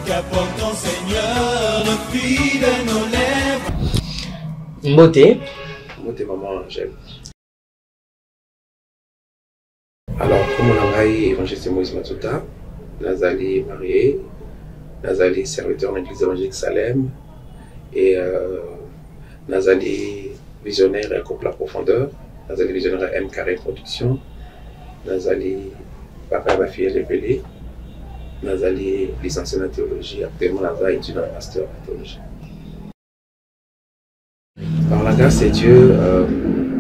qu'apporte ton Seigneur depuis de nos lèvres. Mbote. Mbote maman Angèle. Alors, comme on a eu évangéliste Moïse Matuta, Nazali marié, Nazali serviteur de l'église évangélique Salem, et Nazali visionnaire et couple à profondeur, Nazali visionnaire M Carré Production, Nazali papa et ma fille révélée, Nazali licencié en théologie, actuellement Nazali étudiant en master en théologie. Par la grâce de Dieu,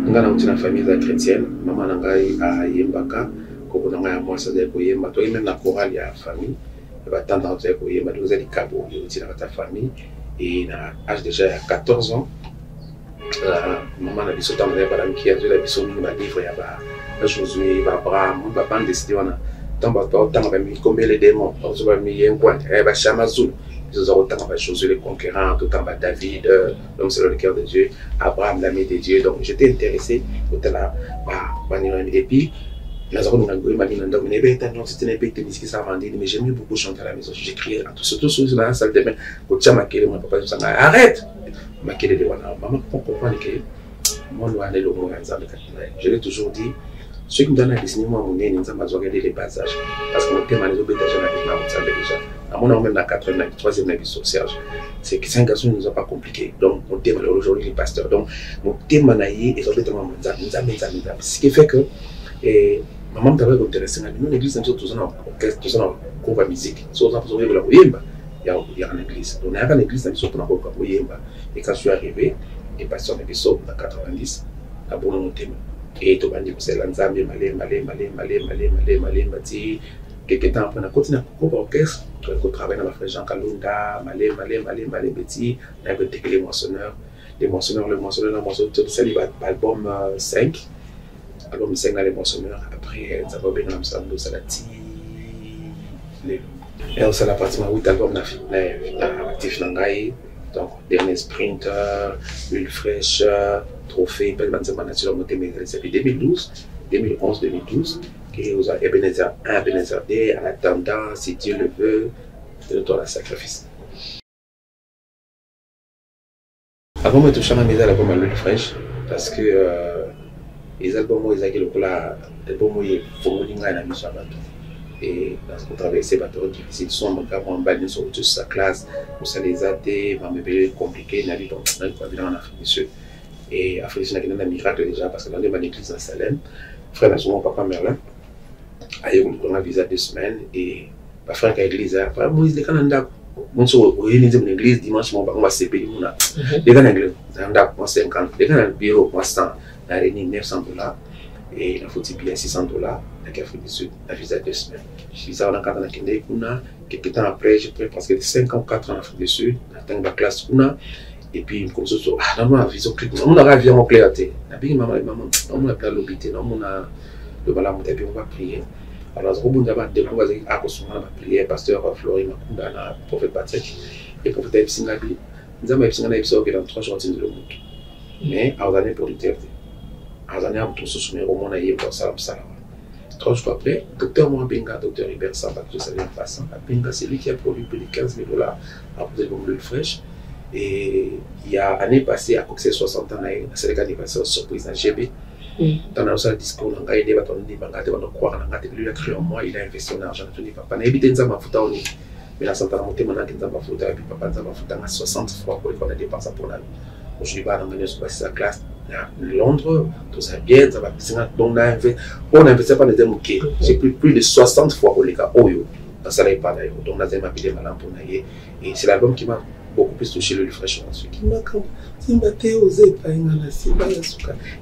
nous avons une famille chrétienne, maman Nangai a Yembaka, comme on a moi ça de Yemba, toi même la chorale a famille, il va tendre à Yemba, nous avons des cabots, il y a ta famille, et à l'âge déjà 14 ans, maman a dit sauté en vrai, qui a dit la mission de ma livre, il y a Josué, il va Abraham, mon papa a décidé, on a tant de combien les démons, on se va mis un coin, il va Chamazou. Ils ont autant de choses, les conquérants, tout en bas David, l'homme selon le cœur de Dieu, Abraham, l'ami de Dieu. Donc j'étais intéressé, et puis, mais j'aimais beaucoup chanter à la maison. J'écriais surtout sur la salle de bain. Mon papa dit arrête! Maman comprend que moi, je l'ai toujours dit. Ceux qui me donnent un enseignement, mon nez, nous avons regardé les passages. Parce que mon thème, les obédients, déjà. À mon âme, même dans la 4e, 3e année sur Serge. C'est que 5 garçons ne nous ont pas compliqué. Donc, mon thème, aujourd'hui, les pasteurs. Donc, mon thème, les obédients, ce qui fait que, maman m'a intéressé. Nous, l'église, nous sommes tous en orchestre, tous en cours de musique. Nous sommes tous en Yemba. Il y a une église. Donc, on a une église, nous sommes tous en cours de Yemba. Et quand je suis arrivé, les pasteurs m'ont dit, en 90, à bon mon thème. Et tout le monde c'est l'ensemble, malé, bâti. Quelques temps après, on a continué à couper l'orchestre. On a travaillé dans la frère Jean Kalunda, malé, petit. On a intégré les moissonneurs. Le moissonneur, c'est l'album 5. Album 5 dans les moissonneurs. Après, ça va bien dans l'ensemble, ça l'a dit. Et on s'est la partie de 8 albums actifs dans Gaï. Donc, dernier sprinter, huile fraîche, trophée, depuis 2012, 2011-2012, qui vous a Ebenezer 1, Ebenezer 2, en attendant, si Dieu le veut, de retour à la sacrifice. Avant de toucher à la maison, l'album à l'huile fraîche, parce que les albums, ils ont l'album, ils font la mission à bateau. Et parce qu'on travaille ces bateaux difficiles, soit en bas, sur toute sa classe, pour ça les athées, mais compliqué, il y a en Afrique du Sud. Et Afrique du Sud, il y a un miracle déjà, parce que dans l'église à Salem, frère mon papa Merlin, on a visité 2 semaines, et ma frère qui a l'église, moi, il est Canada. Mon soeur, l'église, dimanche, on va se payer. Les gars, moi 50, les gars, le bureau, moi 100, la réunion $900, et il a foutu bien $600 avec Afrique du Sud, la visa 2 semaines. Je suis ça, on a quand quelques temps après, j'ai pris presque 5 ans, 4 ans en Afrique du Sud, dans la classe, et puis, comme ça, on a vision clic, on a avion clarté. Maman, on a plein l'obité, on a le balam, et puis on va prier. Alors, au bout d'un moment, on va prier, pasteur Flori Makunda, prophète Patrick, et prophète Epsingabi. Nous avons Epsingabi dans 3 jours de monde. Mais, à l'année pour l'utilité. À l'année, on se soumet au monde à Yéba, Salam. 3 jours après, docteur Mouabenga, docteur Hubert Samba, que je savais en passant, Benga, c'est lui qui a produit plus de $15 000 à poser le l'huile fraîche. Et il y a l'année passée, à Coxé 60 ans, c'est le cas d'anniversaire surprise dans GB. Dans notre discours, on a gagné, on a croire, lui a cru en moi, il a investi en argent, il papa. Il a évité de m'affouter au nid. Mais la santé a monté maintenant qu'il n'a pas foutu, et puis papa n'a pas foutu 60 fois pour qu'on a dépensé pour la vie. Aujourd'hui, on a gagné sur sa classe. Londres, tout ça bien, ça va. Donc, on a investi pas dans des mouquets. J'ai plus de 60 fois pour les gars. Oh, dans ça, il pas d'ailleurs. Donc, on a appelé malin pour naïe. Et c'est l'album qui m'a beaucoup plus touché le fraîchement. Qui m'a quand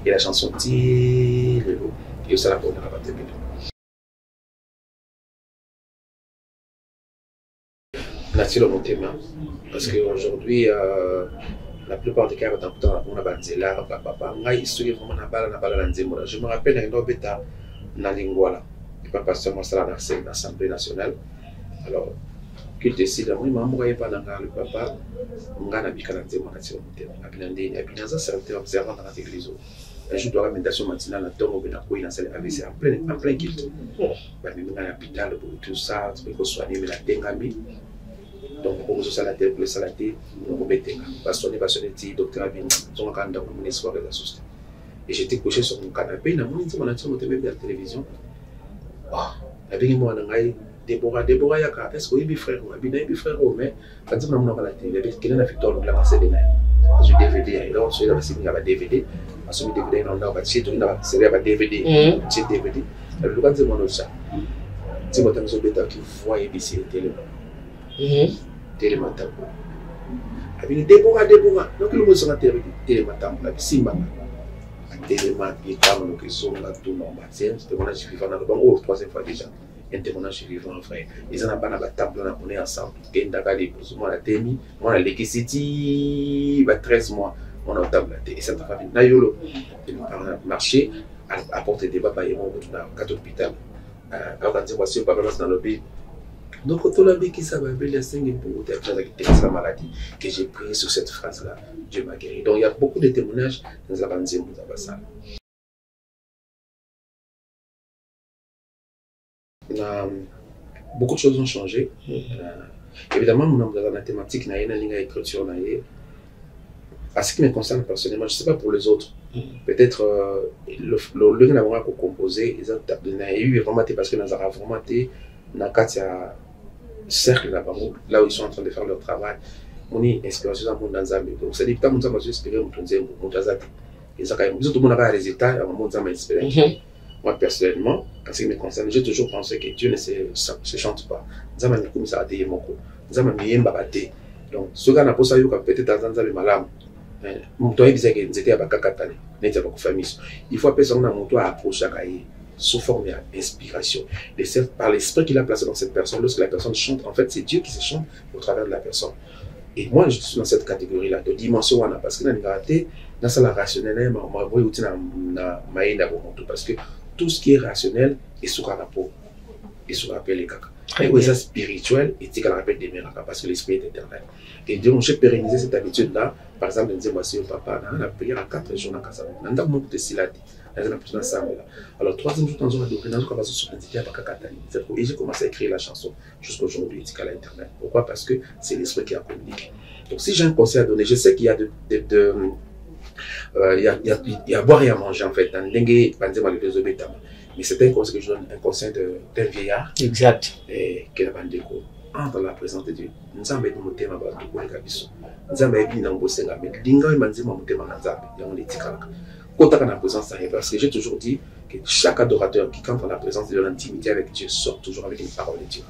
et la chanson dit et ça la bonne rabattre. Naturellement mon thème parce qu'aujourd'hui la plupart des cas on a banzela papa ngai histoire vraiment na bala nzembo. Je me rappelle un bêta na lingwala et pas pasteur moi ça dans l'Assemblée nationale. Alors qu'il décide, moi, je ne pas dans le papa, je vais bikana nzembo na tiro mutema. Abinandeni, abinaza serviteur observant dans l'église. Un jour de la méditation matinale, na tongo bena koi na salle AVC en plein culte. Ba mi ngana hôpital pour tout ça, pour soigner mais la dengami. Donc, on se salaté, pour le salaté, on remettait. Parce qu'on est passionné, docteur Abin, on a un espoir de la société. Et j'étais couché sur mon canapé, je me suis dit, même à la télévision. Avec moi, Déborah, est-ce qu'il y a des frères? Il y a des frères, mais quand on a la télé, il y a des victoires, il y a des DVD, donc il y a des DVD, parce que DVD, on a des DVD, DVD. Alors, quand on a ça, c'est mon temps qui voit ABC télé. Télématin. Avec Déborah, donc le monde sera télématin, la Simba. Télématin, il y a des gens qui sont normal. C'est un témoignage vivant dans le banc, troisième fois déjà. Un témoignage vivant, frère. Ils n'ont pas de table, on est ensemble. Ils ont des choses, moi, la témi, moi, la l'électricité, 13 mois, on a table. Et cette famille, Nayolo, ils ont marché, apporté des babas et mon retour dans 4 hôpitaux. Quand on dit, voici, papa, dans le pays. Donc, quand on a vu qu'il s'appelle les 5 pour la maladie que j'ai pris sur cette phrase-là, Dieu m'a guéri. Donc, il y a beaucoup de témoignages dans la bande de Mouzabassal. Beaucoup de choses ont changé. Évidemment, mon dans la mathématique, il y a une ligne d'écriture. À ce qui me concerne personnellement, je ne sais pas pour les autres. Peut-être le ligne d'avoir composé, il y a eu vraiment parce que nous avons vraiment été dans le cercle là où ils sont en train de faire leur travail. On est inspiration dans le monde. Donc, c'est des temps où nous avons inspiré mon Zazati. Et ça, quand tout le monde a un résultat, on nous a inspiré. Moi, personnellement, en ce qui me concerne, j'ai toujours pensé que Dieu ne se chante pas. Nous avons mis comme ça à dire Moko. Nous avons mis un babaté. Donc, ce gars n'a pas ça, peut-être dans un malam. Mon toit est bizarre que nous étions à Bakakatane. Nous étions à famille. Il faut appeler ça mon toit à approcher à sous forme d'inspiration. Par l'esprit qu'il a placé dans cette personne, lorsque la personne chante, en fait, c'est Dieu qui se chante au travers de la personne. Et moi, je suis dans cette catégorie-là, de dimension, parce que dans la raté, dans la rationnelle, parce que tout ce qui est rationnel est sous rapport. Et sous rappel les caca. Et où est spirituel, et c'est qu'on rappelle des miracles, parce que l'esprit est éternel. Et donc, j'ai pérennisé cette habitude-là. Par exemple, je disais, moi, si au papa, on a prié à 4 jours dans Kassam. On a beaucoup de silati. Alors, troisième jour, dans un doctrine, dans un cas sur l'entité à Bakakatani. Et j'ai commencé à écrire la chanson jusqu'à aujourd'hui, à l'internet. Pourquoi? Parce que c'est l'esprit qui a communiqué. Donc, si j'ai un conseil à donner, je sais qu'il y a il y a à boire et à manger, en fait, dans l'engue, mais c'est un conseil que je donne, un conseil d'un vieillard. Exact. Et qui n'a pas de déco. Entre la présence de Dieu. Nous avons dit que nous avons dit que nous avons dit que nous avons dit que nous avons dit que nous avons dit que quand on a la présence de Dieu, parce que j'ai toujours dit que chaque adorateur qui, quand on a la présence de l'intimité avec Dieu, sort toujours avec une parole de Dieu.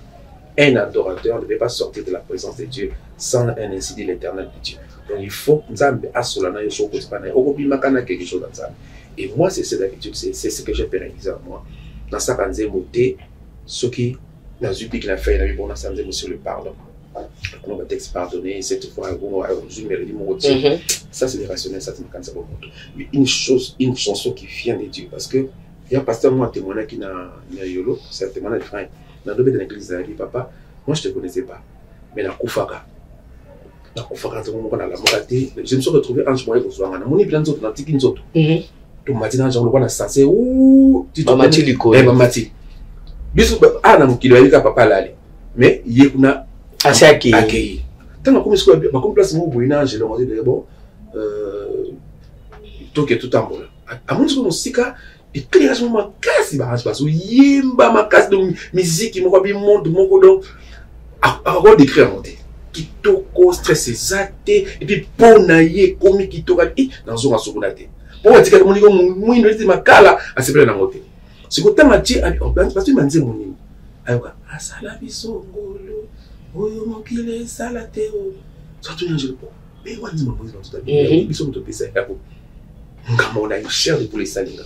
Un adorateur ne peut pas sortir de la présence de Dieu sans un incendie de l'éternel de Dieu. Donc il faut que nous ayons quelque chose dans ça. Et moi, c'est cette habitude, c'est ce que j'ai pérennisé à moi. Dans ça, quand j'ai monté, ce qui n'a eu pique la fait, il a eu bon, ça sur le pardon. On va texte pardonner, cette fois, ça c'est des rationnels, ça c'est quand ça va monter. Une chanson qui vient de Dieu, parce que il y a un pasteur, moi, un témoignage qui n'a yolo, c'est un témoignage de frère. Dans le domaine de l'église, il a dit, papa, moi je ne te connaissais pas, mais la Koufaka. La Koufaka, c'est mon la moraté. Je me suis retrouvé en chemin au soir. Mon église, dans le tiki, nous autres. Donc, maintenant, j'en vois ça, c'est où tu te Mamati Liko. Mamati. Bisous, ah, non, qui doit aller à papa là. Mais il y a assez accueilli. Tant que je comme place, mon bouillon, je leur ai dit, bon, tout en bon. À mon second, c'est que, et clairement, ma casse, il va se yimba, ma casse de musique, il m'a bien monté, mon godon, à d'écrire monter. Qui toko, stressé, zaté, et puis, ponaye, comique, qui toka, dans son assourdate. Pour dire que mon niveau, mon industrie, ma cala, à se plaindre en côté. C'est que tant que tu as, parce que tu m'as dit mon niveau. Alors, à Salabiso, Oyo Mokile, Salateo, surtout un jeu. Mais on dit, mon dans tout à l'heure, ils sont autopés, ça y a beaucoup. On a une chair de poulet salina.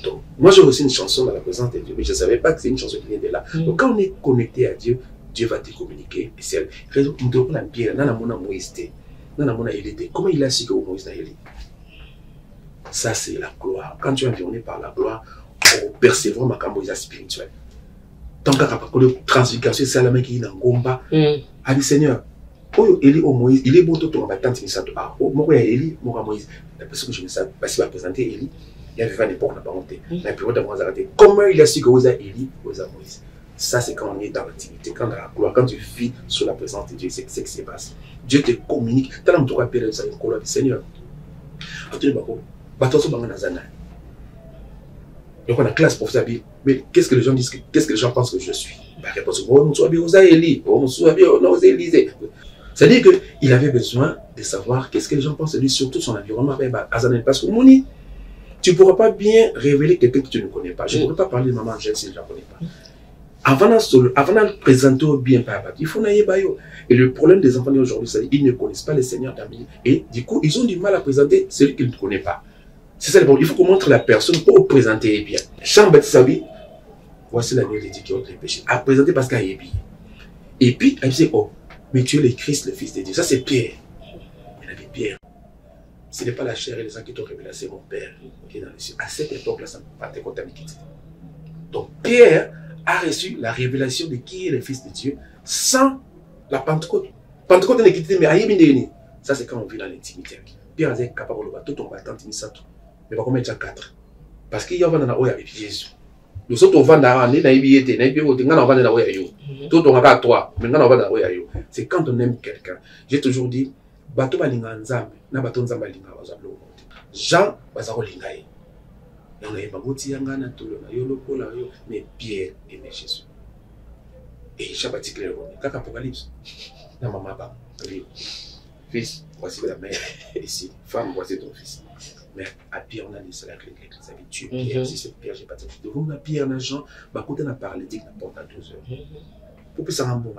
Donc, moi j'ai reçu une chanson dans la présence de Dieu, mais je ne savais pas que c'est une chanson qui vient de là. Donc, quand on est connecté à Dieu, Dieu va te communiquer. Et c'est elle. On te prend la pierre, dans la mona Moïse, dans la mona Élité. Comment il a su que Moïse n'a Élité? Ça, c'est la gloire. Quand tu es environné par la gloire, on percevra ma camboïsa spirituelle. Tant qu'à la transfiguration, c'est la main qui est dans Gomba. A dit Seigneur, oh, Élie, oh Moïse, il est bon, tout le monde va tenter ça. Ah, oh, moi, Élie, moi, Moïse. La personne que je me sais, parce qu'il va présenter Élie, il y avait une époque, on n'a pas monté. La période d'avoir arrêté. Comment il a su que vous avez Élie, vous avez Moïse? Ça, c'est quand on est dans l'intimité, quand dans la gloire, quand tu vis sous la présence de Dieu, c'est ce qui se passe. Dieu te communique. Tu as un peu de Seigneur. Donc on a classe pour ça, mais qu'est-ce que les gens disent, qu'est-ce que les gens pensent que je suis? La réponse est c'est-à-dire qu'il avait besoin de savoir qu'est-ce que les gens pensent de lui, surtout son environnement. Parce que Mouni, tu ne pourras pas bien révéler quelqu'un que tu ne connais pas. Je ne pourrais pas parler de maman Angèle si je ne la connais pas. Avant de présenter bien papa, il faut n'ailler pas. Et le problème des enfants d'aujourd'hui, c'est qu'ils ne connaissent pas le Seigneur d'amis. Et du coup, ils ont du mal à présenter celui qu'ils ne connaissent pas. C'est ça le problème. Il faut qu'on montre la personne pour présenter bien. Chambre de Sabi, voici la nuit de Dieu qui a péché. À présenter parce qu'elle est bien. Et puis, elle dit, oh, mais tu es le Christ, le Fils de Dieu. Ça, c'est Pierre. Il avait Pierre. Ce n'est pas la chair et les sang qui t'ont révélé, c'est mon Père qui est dans les cieux. À cette époque-là, ça ne peut pas te contaminer. Donc, Pierre a reçu la révélation de qui est le Fils de Dieu sans la Pentecôte. Pentecôte n'est quitté, mais aïe, ça, c'est quand on vit dans l'intimité. Pierre est capable de battre tout ton battant, mais pas combien déjà 4. Parce qu'il y a un vendeur avec Jésus. Nous sommes au vendeur, on est dans les c'est quand on aime quelqu'un. J'ai toujours dit, bateau balinga nzambe, na bateau nzambe linga bazablo. Jean bazaro lingaye. On a ébangoti yangana tolo na yo lokola yo, mais Pierre aimait Jésus. Et Shabbat clair, kaka Apocalypse. Na maman ba, fils, voici la mère ici, femme, voici ton fils. Mais à Pierre, on a dit cela avec l'église. Tu es Pierre, si c'est Pierre, j'ai pas de souci. Donc, on a Pierre, on a Jean, bah, quand on a parlé, dit qu'on apporte à 12 heures. Pour que ça rende bon,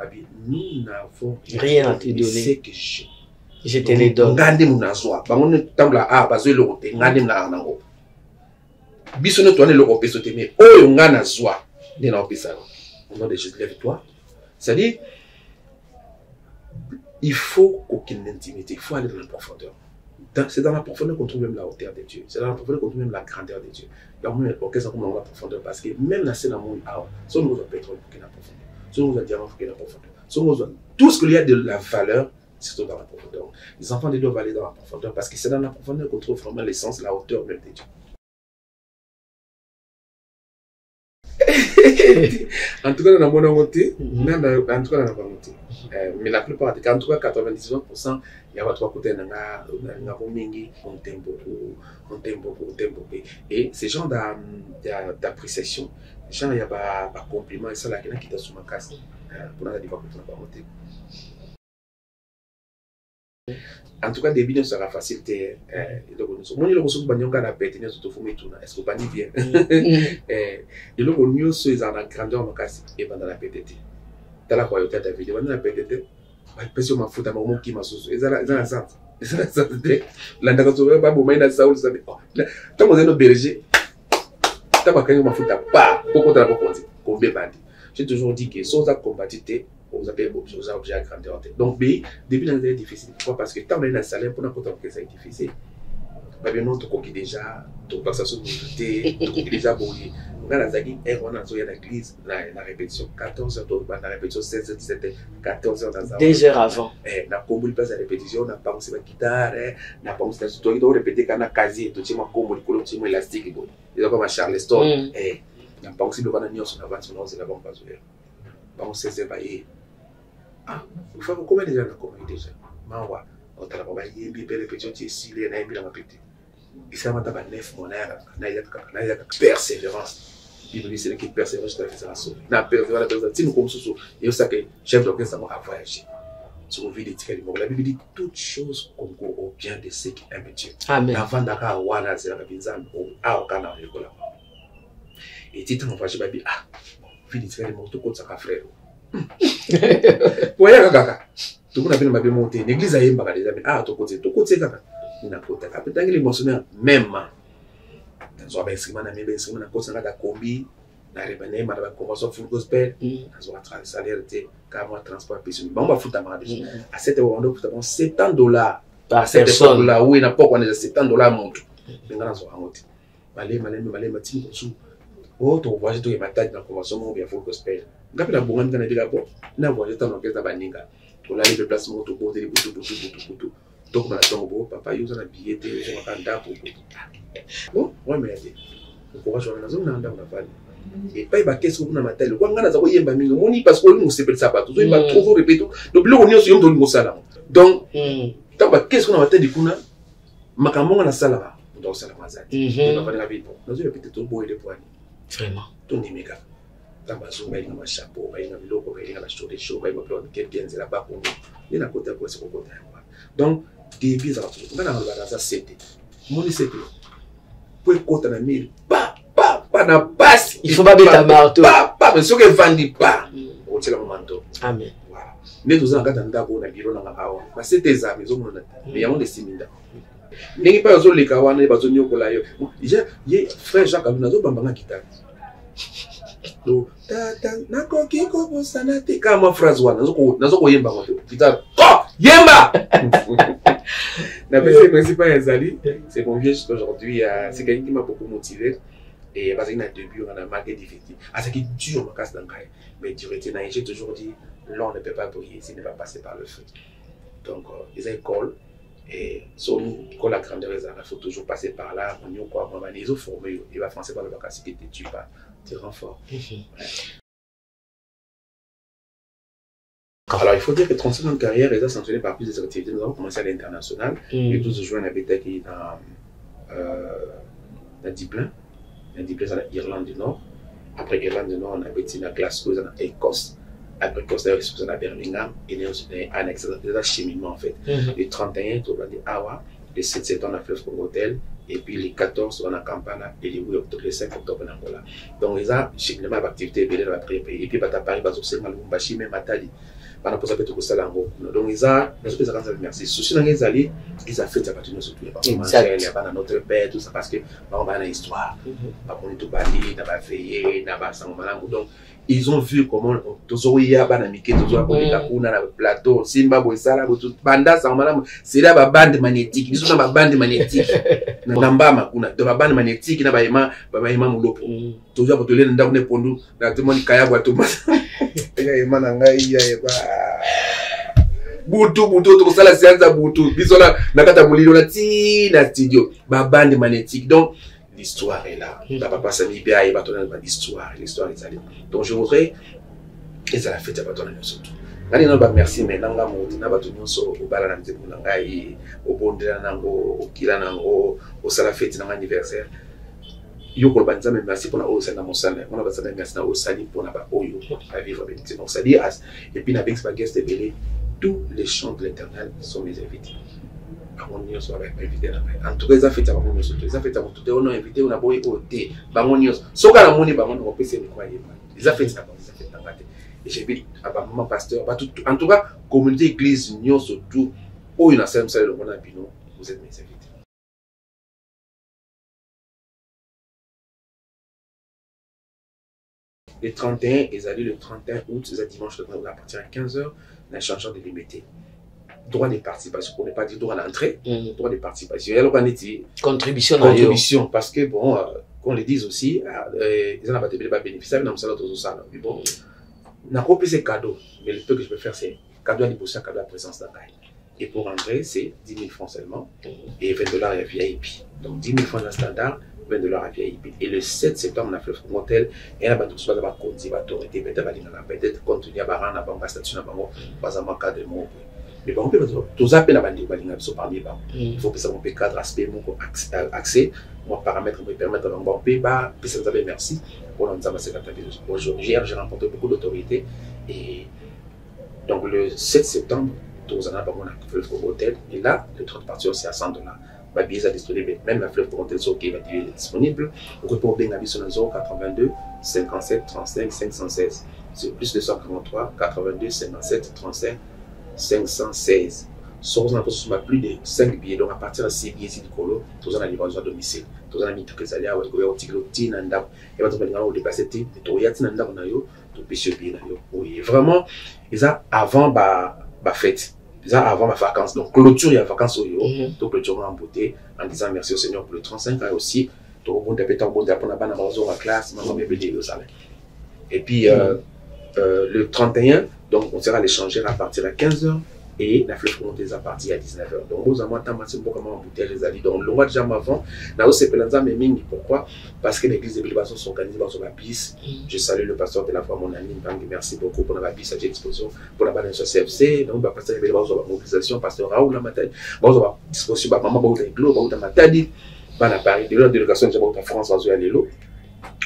nous n'avons rien à te donner. C'est que je te les donne. Gardez mon azoa. Bah, on est dans la A, basé le roté, gardez mon azoa. Bisonne, toi, le roté, sauté, mais oh, on a un azoa. N'est pas ça. Au nom de Jésus, lève-toi. C'est-à-dire, il faut aucune intimité, il faut aller dans la profondeur. C'est dans la profondeur qu'on trouve même la hauteur de Dieu. C'est dans la profondeur qu'on trouve même la grandeur de Dieu. Il y a même l'occasion qu'on a la profondeur parce que même la scène à mon art, si on nous a pétrole pour qu'il y ait la profondeur, si on nous a diamant pour qu'il y ait la profondeur, si on nous a tout ce qu'il y a de la valeur, c'est dans la profondeur. Les enfants de Dieu doivent aller dans la profondeur parce que c'est dans la profondeur qu'on trouve vraiment l'essence, la hauteur même de Dieu. En tout cas, dans la bonne montée, en tout cas, dans la bonne montée. Mais la plupart des cas, en tout cas, 99%, il y a trois côtés, on t'aime beaucoup. Et ces gens d'appréciation, ces gens, il y a un compliment, et ça, là, qui t'a sous ma casse. Pour la diva, pour la montée. En tout cas, début ne sera facile. Moi, je suis venu à la bête, est-ce que vous avez bien? Et le mieux, c'est dans la grandeur, et dans la bête. Dans la royauté de David, dans la bête, il peut se foutre à mon qui m'a saucé. Et ça, la négociation, pas bon, mais dans ça, vous savez. Tant qu'on est nos bergers, tant qu'on m'a foutu à pas, pourquoi tu as pas combien bandit? J'ai toujours dit que sans combattre, vous avez des objets à grandeur. Donc, depuis l'année, c'est difficile. Pourquoi? Parce que tant qu'on est dans le salaire, pour n'importe quoi, c'est difficile. Mais non, tu connais déjà, tu passes sur le tu déjà bouillé. On a l'église, la répétition 14 heures, la répétition 16 heures, 17 heures, 14 heures dans 2 heures avant. On a combo place à répétition, on a pas aussi la guitare, on a pas aussi la studio, on a répété qu'on a quasi, tout le monde combo, le colon, tout le élastique, il y a comme un Charleston. On a pas aussi le bananier sur la vente, on a pas pas jouer. On sait c'est pas y. Ah, il faut combien déjà on a combien déjà. Mawa, on t'a pas y bien répétition, tu es silé, on a bien répété. Et ça m'a tapé 9 mois, on a persévérance. Il dit c'est qui persévère, je te fais ça sauver. Na persévère, si nous comme sous, et ça que chef d'orchestre a voyagé. Sur vie d'étiquette, la Bible dit toutes choses concourent au bien de ceux qui aiment Dieu. Amen. Avant d'aka wana c'est la binzam au a au kana le kola. Et tu t'en vas chez Babi ah, vie d'étiquette mon tout contre sa frère. Voyez kaka. Tout le monde a bien Babi monter, l'église a yemba les amis. Ah, tout côté kaka. Il n'a pas de cas. Peut-être qu'il émotionnel même. Zo ba instrument na mebe instrument na kosa na da kombi na rebane ma da convention full gospel zo va travailler salaire te car moi transport péché bon ba futa ma déjà à cette on doit futa $7 par personne là oui na pas on est $7 montre ngana zo angote malé matini ko su o to voyage to matadi na convention mo bien full gospel ngapi na bonga ngana bila bo na voyage ta no keza baninga to la le placement to poser les butu donc ma tombo papa yuza na billet je ma kanda pour bon ouais mais le courage on a zone na ndam na fali et pas ba qu'est-ce qu'on a matel quoi ngana za ko yemba mingi moni parce que on s'appelle ça pas tout il va trop répéter donc le on est sur le sala donc tant ba qu'est-ce qu'on a matel kuna makambo na sala donc sala mazati on va aller bon nous il peut-être beau et de poids Vraiment. Tout n'est méga tant ba zo ba ina chapeau ba ina biloko ba ina la show des show ba ina plan quelqu'un c'est là-bas pour il na côté quoi c'est côté donc des pieds à tout on a dans ça c'était moni c'était pour côté na mille pas na passe Il faut pas mettre un marteau. Pas mais ce que vandi pas au tela manteau Amen. voilà ne tous en kata ndako na biro na awa ba c'était ça mais on a mais yango de siminda ndenge pa zo leka wana ba zo nyokola yo déjà ye frère Jacques Aluna zo bambanga guitare do tata nakoki ko bosana te kama phrase wana nazo ko yemba ko guitare yemba la personne principale Ezali c'est mon vieux aujourd'hui c'est quelqu'un qui m'a beaucoup motivé. Et parce qu'il y a un début, on a marqué difficile. Ah, c'est qui dur, ma casse d'engrais. Mais j'ai toujours dit, l'on ne peut pas briller s'il ne va passer par le feu. Donc, ils ont une école. Et sur nous, quand la grandeur est là, il faut toujours passer par là. On y a quoi, on va les former. Il va français par le vacances qui te tue pas. Tu rends fort. Alors, il faut dire que 35 ans de carrière, ils ont sanctionné par plusieurs activités. Nous avons commencé à l'international. Et tous joué à BTK dans Dublin. On a déplacé en Irlande du Nord. Après Irlande du Nord, on a été à Glasgow, on a Écosse. Après Écosse, on a Birmingham. Et on a annexé dans cheminement en fait. Le 31, on a dit Awa. Le 7 septembre, on a fait le hôtel. Et puis les 14, on a Kampala. Et les 8 octobre, les 5 octobre, on a Angola. Donc, ils ont cheminement d'activité dans le pays. Et puis, à Paris, ils ont fait Malumbashi, même Matali. Pendant que ça fait tout ça, donc ils ont merci. Souci dans les alliés, ils ont fait ça partir de surtout. Il y a pas notre père, tout ça parce que on a une histoire. On est tout bali, on a veillé, on a sans malang. Donc ils ont vu comment toujours il y a banamike, toujours pour les kapuna na plateau, Simba Boisala, tout banda sans malang. C'est là la bande magnétique. Ils sont dans la bande magnétique. Namba makuna, dans la bande magnétique, na baima mulopo. Toujours pour te lire dans le pondu, na tout le monde kaya boito. Butu to sala sianza butu bisola nakata mulilo na ti na studio ba bande magnétique donc l'histoire est là la papa Sami Bia et batona l'histoire est allée donc je voudrais et ça la fête à batona surtout nani non ba merci mais nanga moti na batu nyonso o bala na nzembo na ngai o bondela nango o kila nango o sala fête na anniversaire yoko banza mais merci pour la hausse na mosala on a besoin merci na osali pour na ba oyo à vivre avec donc ça dit et puis na Bex Baguest belé tous les chants de l'Éternel sont mes invités bangonio so avec invité na en tout cas ça fait à bangonio so ça fait à tout on a invité on a boy côté bangonio so kana moni bangonio ko pese ni kwa yeba ça fait ça fait tangate et j'ai vu aba maman pasteur ba tout en tout cas communauté église union surtout o une assemblée ça le on a bino vous êtes mes invités. Le 31, ils allaient le 31 août, c'est dimanche, à partir de 15h, on a changé de limiter. Droit de participation, on n'est pas dit droit d'entrée, droit de participation. Il y a le contribution, parce que bon, qu'on le dise aussi, ils n'ont pas bénéficié, mais bon, on a copié ces cadeaux, mais le peu que je peux faire, c'est cadeau à l'imposition, cadeau à la présence d'un gars. Et pour entrer, c'est 10 000 francs seulement, et 20 $ à VIP. Donc 10 000 francs dans le standard, 20 $ à VIP. Et le 7 septembre, on a fait le hôtel, et on a tout ça, on a autorité, peut-être continuer à barrer, on a pas statut, pas à manquer de mots. Mais par contre, tout ça, il faut que ça me cadre aspect, accès, mon paramètre me permettre de me merci pour aujourd'hui, j'ai remporté beaucoup d'autorité. Et donc le 7 septembre, tous on a fait le hôtel, et là, le train de partir c'est à 100 $. Ma billet est disponible, même la fleuve pour hôtel qui va être disponible. Vous pouvez bien la sur le 082 57 35 516. C'est plus de 143 82 57 35 516. Sur on a plus de 5 billets, donc à partir de 6 billets, c'est du colo, tous on a livraison à domicile. Tous on a mis tout les alliés, on a tiré au tin, et on a dépassé le oui, vraiment, ils ont avant ma fête, ils ont avant ma vacances, donc clôture, il y a vacances, donc clôture en beauté, en disant merci au Seigneur pour le 35 ans aussi, et puis le 31, donc on sera l'échanger à partir de 15h et la fleuve monte est partie à 19h. Donc, aux amours, tant que comment embouteiller les alliés. Donc, le mois de jamais avant, là où c'est Pelanza, mais mingi. Pourquoi? Parce que l'église de Bilbao s'organise sur la bis. Je salue le pasteur de la foi, mon ami. Merci beaucoup pour la bis à disposition pour la balance CFC. Donc, le pasteur de Bilbao sur la mobilisation, pasteur Raoul la matin. Bon, à disposition, maman, bon, les globes, bon, matadi. Ban à Paris, de la délégation de France, va jouer l'élo.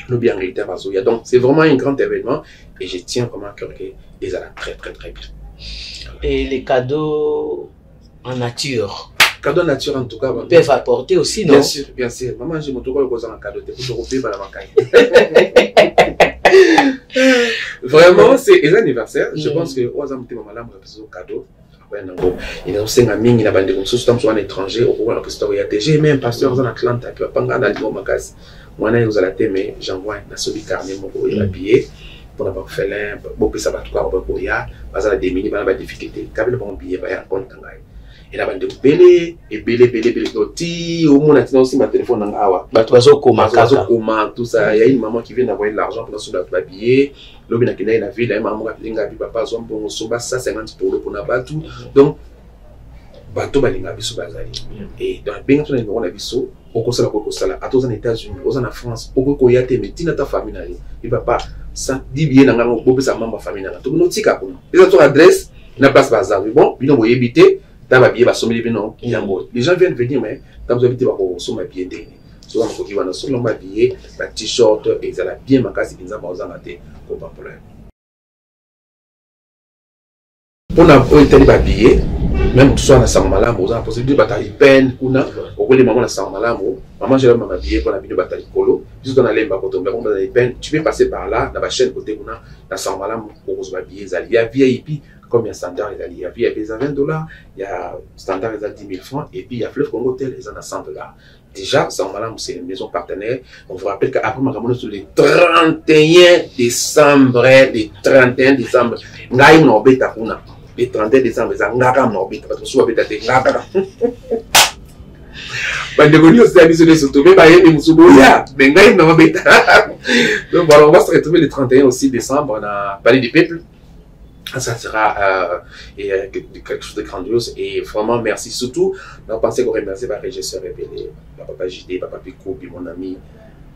Le bien réalité va jouer. Donc, c'est vraiment un grand événement et je tiens vraiment à cœur qu'ils allaient très, très, très bien. Et les cadeaux en nature? Cadeaux nature en tout cas. Ils peuvent apporter aussi, non? Bien sûr, bien sûr. Maman, j'ai mon tour en cadeau. Tu peux te la macaille. Vraiment, c'est un anniversaire. Je pense que aux amis, maman, là, on a cadeau. Il y a aussi un ami qui a bandé comme ça, c'est un étranger. J'ai aimé un pasteur dans l'Atlanta, puis pas dans le magasin. Moi, je vais la mais j'envoie un solide carnet, il va habiller pour avoir fait l'un, beaucoup ça va tout cas, il y a des minutes, il y a des difficultés. Quand il y a un billet, il y a un compte. Il y a des belé, au moins, il y a aussi ma téléphone dans l'awa. Comment, tout ça. Il y a une maman qui vient d'envoyer de l'argent pour sur le billet. L'homme qui est dans la ville, il y a une maman qui a dit papa, ça 50 pour la bateau. Donc, bateau, il y a et dans le pays, il y a un au Costa Rica, à tous en États-Unis, aux en France, au Cocoya, mais tu n'as pas famille. Il va pas, ça dit bien dans la bobe, sa maman famille. Tout le monde s'y capte. Les autres adresses, n'a pas ce bazar. Bon, ils ont évité, t'as ma billet, va sommer les non, il y a un mot. Les gens viennent venir, mais t'as besoin de voir sur ma billet dernier. Souvent, il va sur ma billet, ma t-shirt, et ça a bien ma casse, ils ont besoin de comme pas problème. Pour n'a billet, même tout ça dans sa malam, vous avez possibilité de bataille peine, ou na, au les mamans dans sa malam, maman j'ai ma billet pour la vidéo bataille colo, juste dans la lemba quand on va dans peine, tu peux passer par là, dans la chaîne côté où na, dans sa malam pour vous habiller, il y a VIP, comme il y a standard, il y a VIP à $20, il y a standard à 10 000 francs, et puis il y a Fleuve Congo Hotel, ils en a $100. Déjà, sa malam c'est une maison partenaire, on vous rappelle qu'après ma ramone sur le 31 décembre, ngaï mon bêta kuna. Le 31 décembre, ils ont un orbite, parce que souvent, ils ont un donc voilà, on va se retrouver le 31 aussi décembre, on a Palais des Peuples. Ça sera quelque chose de grandiose et vraiment merci. Surtout, on pensait qu'on remercie le régisseur répélé, papa JD, papa Pico, puis mon ami.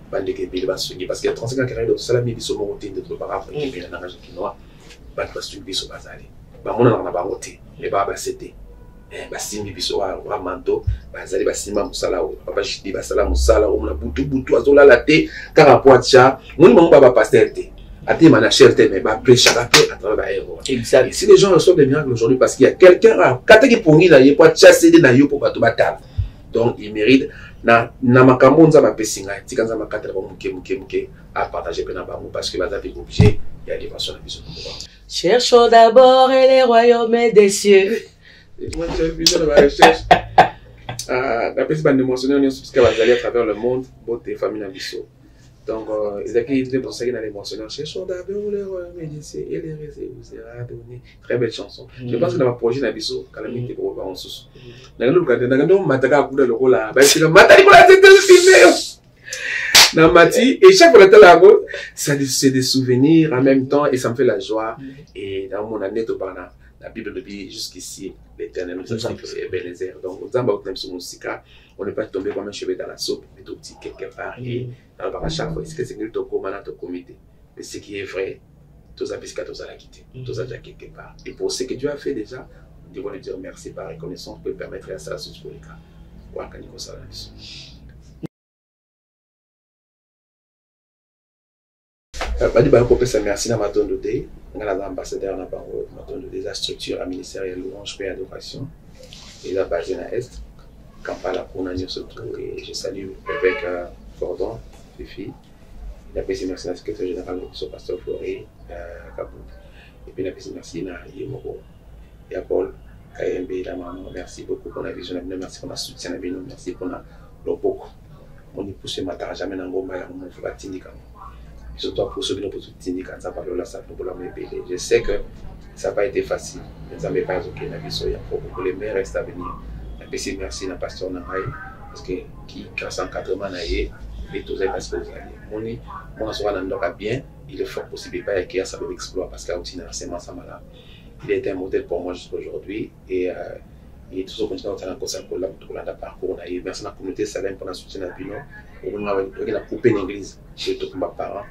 Parce qu'il y a 35 ans qui arrivent, ça l'a mis sur mon routine de trop par qui est dans la région quinoa, bah, tu vas suivre sur Bazali. Bah, on a voté, mais bah, c'était. Bah, si mi biso wa manto, bah, zali, bah, si ma musala, papa JD, bah, sala musala, on a boutou, azola la té, carapoatia, mon nom, bah, pasteur té. À tes manachers, mais bah, prêcher à travers la héros. Exact. Si les gens reçoivent des miracles aujourd'hui, parce qu'il y a quelqu'un, quand il est là, il n'est pas chassé de naïo pour battre bataille. Donc, il mérite. Na makambo nza mapesinga tikanza makatela ba muke à partager parce que bazali obligé il y a des versions de vision. Cherchons d'abord les royaumes des cieux. Moi j'ai vision de la recherche. La personne de mentionner on parce que bazali à travers le monde beauté famille na biso. Donc ils étaient pour ça qu'ils allaient mentionner cherchons d'abord les royaumes des cieux et les réserves vous sera donné. Très belle chanson. Je pense que dans ma projet na biso calamité pour voir en sous. Na le cas de mataka kula lokola ba c'est le mataka kula c'est filmé. Na mati et chaque fois que c'est des souvenirs en même temps et ça me fait la joie et dans mon année de bana la Bible dit jusqu'ici l'Éternel nous a fait Ebenezer. Donc on zamba au sur musika on n'est pas tombé comme un cheveu dans la soupe mais tout petit quelque part et dans le chaque fois c'est que c'est que comme dans ton comité mais ce qui est vrai tout ça puisque tout ça l'a quitté tout ça déjà quelque part et pour ce que Dieu a fait déjà nous devons lui dire merci par reconnaissance pour permettre à ça sur le cas quoi quand il ça Badi Bakope, merci à Maton Dodé, l'ambassadeur de la structure ministérielle Louange, Paix et Adoration, et la base de l'Est, Kampala pour et je salue avec Gordon, les filles, la merci à la secrétaire générale de pasteur Floré, Kabou, et puis la merci à Yemoro, et à Paul, KMB, la maman, merci beaucoup pour la vision, merci pour la soutien, merci pour la beaucoup. On y pousse ma tâche, jamais dans le monde, on va t'indiquer. Surtout pour ceux qui n'ont pas soutenu quand ça parle là, ça pour la m'aider. Je sais que ça n'a pas été facile, mais ça ne m'est pas ok. Il faut que les maires restent à venir. Merci à pasteur Naraï, parce que qui a 180 ans, et tout ça parce que vous allez. On se voit dans bien, il est fort possible pas qu'il y a ça exploit parce qu'il y a aussi un enseignement ça malade. il a été un modèle pour moi jusqu'à aujourd'hui. Et toujours continuer à faire un parcours. Merci à la communauté Salem pour la soutien à Pino. On a coupé l'église. Je suis tous mes parents.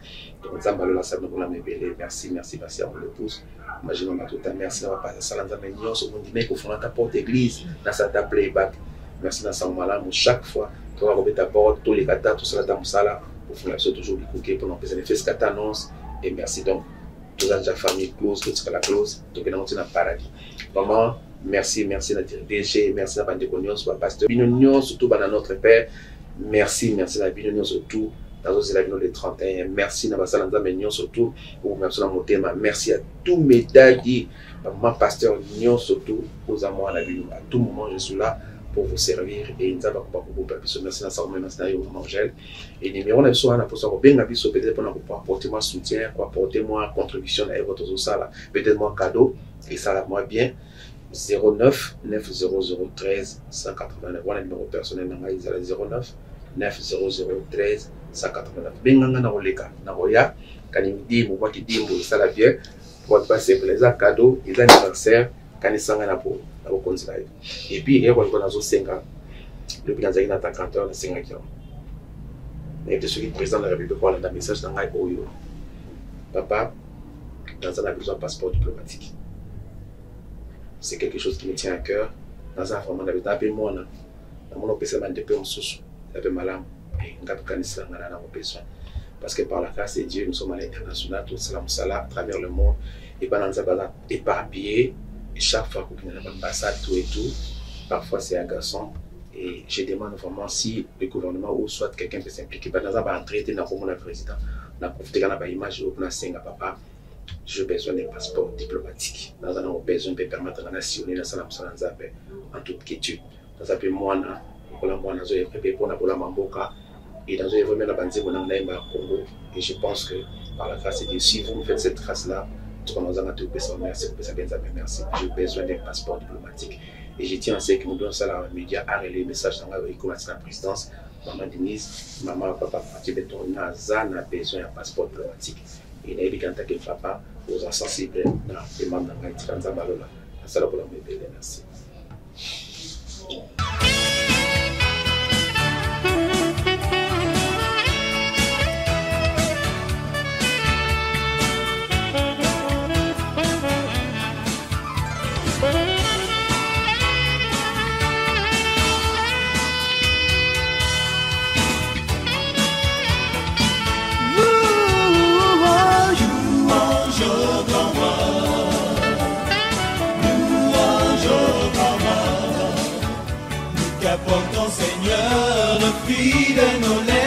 Donc, ça m'a merci, merci, merci à mon épouse. Imaginons tout à merci d'avoir passé ça dans la maison. On dit qu'il faut faire ta porte d'église. Dans sa playback. Merci dans sa maman. Chaque fois, tu vas remettre ta porte, tous les gâteaux, tout ça dans ta salle. Pour faire toujours du cookie pour nous faire les fesses annonce. Et merci donc. Toute la famille close, toute la close. Donc, on est dans le paradis. Maman, merci, merci à la DG, merci à la Bandéconion, à la pasteur Binonion, surtout à notre Père. Merci, merci à la Binonion, surtout dans la Binonion des 31. Merci à la Salanda Mignon, surtout pour merci à mon merci à tous mes dadis, maman pasteur Nyon, surtout aux amours à la Binonion. À tout moment, je suis là pour vous servir et nous avons pas beaucoup de merci à ça, merci à maman Angèle. Et numéro 9 soit pour ça, bien à biso peut-être pour apporter moi soutien, pour apporter moi contribution à votre salle, peut-être moi cadeau et ça la moi bien. 09 90013 189. Voilà le numéro personnel dans 09 90013 189. Benganga na oleka na roya kanimidi mo qui dit mo ça la bien pour passer plaisir cadeau et anniversaire kanisanga na po na ko konzila. Et puis on a zo 5 ans. Le bilan zaki na 50 heures na 5 ans. Et de celui président de la République pour la message dans ngai oyo. Papa dans un besoin passeport diplomatique. C'est quelque chose qui me tient à cœur. Dans un format de moi, dans mon opération de paix, on souffre, ça fait mal et on a besoin. Parce que par la grâce de Dieu, nous sommes à l'international, tout cela, à travers le monde, et pendant nous avons éparpillés, et chaque fois qu'on a une ambassade, tout et tout, parfois c'est agaçant. Et je demande vraiment si le gouvernement ou soit quelqu'un peut s'impliquer. Nous avons traité dans le président, nous avons profité de l'image de notre papa. J'ai besoin d'un passeport diplomatique. Nous avons besoin de permettre à la nation de s'en en toute quiétude. Nous avons besoin de la Mamboka et dans un vraiment la bande de Congo. Et je pense que par la grâce de Dieu, si vous me faites cette grâce-là, nous allons tout besoin. Merci. J'ai besoin d'un passeport diplomatique. Et je tiens à ce que nous donnons ça à les médias, à relayer le message dans la présidence. Maman Denise, maman, papa, nous avons besoin d'un passeport diplomatique. Et il y a des papa aux sensibles dans la demande de la merci. Qu'apporte ton Seigneur depuis de nos lèvres.